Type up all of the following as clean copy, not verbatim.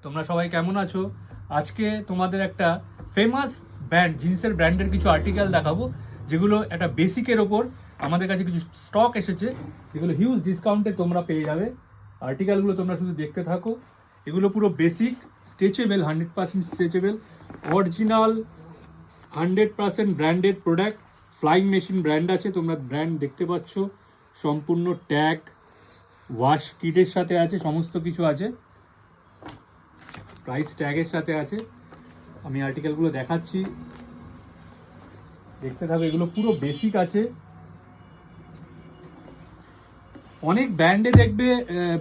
তোমরা সবাই কেমন আছো? আজকে তোমাদের একটা ফেমাস ব্র্যান্ড জিন্সের ব্র্যান্ডের কিছু আর্টিকেল দেখাবো, যেগুলো একটা বেসিকের ওপর আমাদের কাছে কিছু স্টক এসেছে, যেগুলো হিউজ ডিসকাউন্টে তোমরা পেয়ে যাবে। আর্টিকেলগুলো তোমরা শুধু দেখতে থাকো। এগুলো পুরো basic, stretchable, 100% stretchable, original 100% branded product. Flying machine brand আছে, তোমরা ব্র্যান্ড দেখতে পাচ্ছ, সম্পূর্ণ ট্যাগ, ওয়াশ কিটের সাথে আছে, সমস্ত কিছু আছে, প্রাইস ট্যাগের সাথে আছে। আমি আর্টিকেলগুলো দেখাচ্ছি, দেখতে থাকো। এগুলো পুরো বেসিক আছে। অনেক ব্র্যান্ডে দেখবে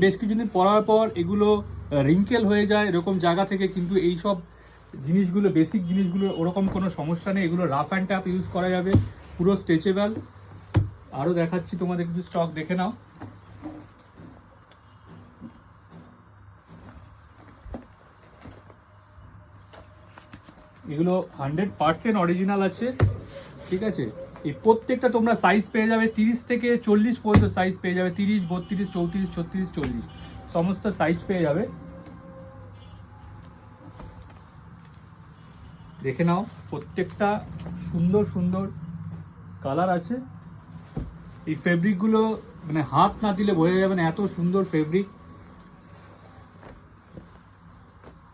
বেশ কিছুদিন পরার পর এগুলো রিঙ্কেল হয়ে যায় এরকম জায়গা থেকে, কিন্তু এই সব জিনিসগুলো, বেসিক জিনিসগুলো ওরকম কোনো সমস্যা নেই। এগুলো রাফ অ্যান্ড টাফ ইউজ করা যাবে, পুরো স্ট্রেচেবল। আরও দেখাচ্ছি তোমাদের কিছু স্টক, দেখে নাও। এগুলো 100% অরিজিনাল আছে, ঠিক আছে। এই প্রত্যেকটা তোমরা সাইজ পেয়ে যাবে, 30 থেকে 40 পর্যন্ত সাইজ পেয়ে যাবে, 30, 32, 34, 36, 40 সমস্ত সাইজ পেয়ে যাবে। দেখে নাও, প্রত্যেকটা সুন্দর সুন্দর কালার আছে। এই ফেব্রিকগুলো মানে হাত না দিলে বোঝা যাবে না, এত সুন্দর ফেব্রিক।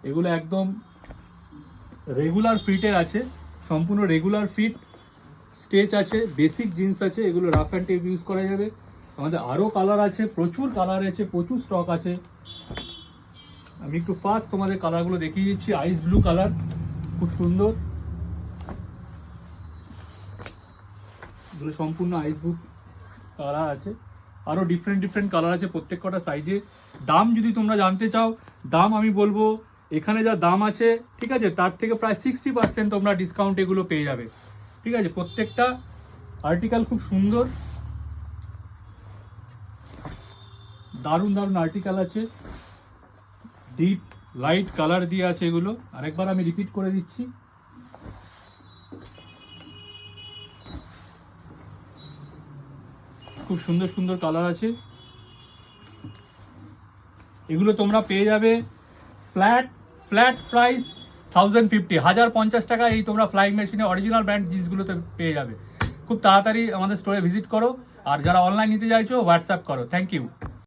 এগুলো একদম রেগুলার ফিটের আছে, সম্পূর্ণ রেগুলার ফিট, স্টেচ আছে, বেসিক জিন্স আছে। এগুলো রাফ অ্যান্ড টেপ ইউজ করা যাবে। আমাদের আরও কালার আছে, প্রচুর কালার আছে, প্রচুর স্টক আছে। আমি একটু ফার্স্ট তোমাদের কালারগুলো দেখিয়ে দিচ্ছি। আইস ব্লু কালার, খুব সুন্দর। এগুলো সম্পূর্ণ আইস ব্লু কালার আছে। আরও ডিফারেন্ট ডিফারেন্ট কালার আছে, প্রত্যেক কটা সাইজে। দাম যদি তোমরা জানতে চাও, দাম আমি বলবো এখানে যা দাম আছে, ঠিক আছে, তার থেকে প্রায় 60% তোমরা ডিসকাউন্ট এগুলো পেয়ে যাবে, ঠিক আছে। প্রত্যেকটা আর্টিকেল খুব সুন্দর, দারুণ দারুণ আর্টিকেল আছে, ডিপ লাইট কালার দিয়ে আছে এগুলো। আরেকবার আমি রিপিট করে দিচ্ছি, খুব সুন্দর সুন্দর কালার আছে। এগুলো তোমরা পেয়ে যাবে ফ্ল্যাট প্রাইস 1050 টাকা। এই তোমরা ফ্লাইং মেশিনে অরিজিনাল ব্র্যান্ড জিন্সগুলোতে পেয়ে যাবে। খুব তাড়াতাড়ি আমাদের স্টোরে ভিজিট করো, আর যারা অনলাইন নিতে চাইছো হোয়াটসঅ্যাপ করো। Thank you.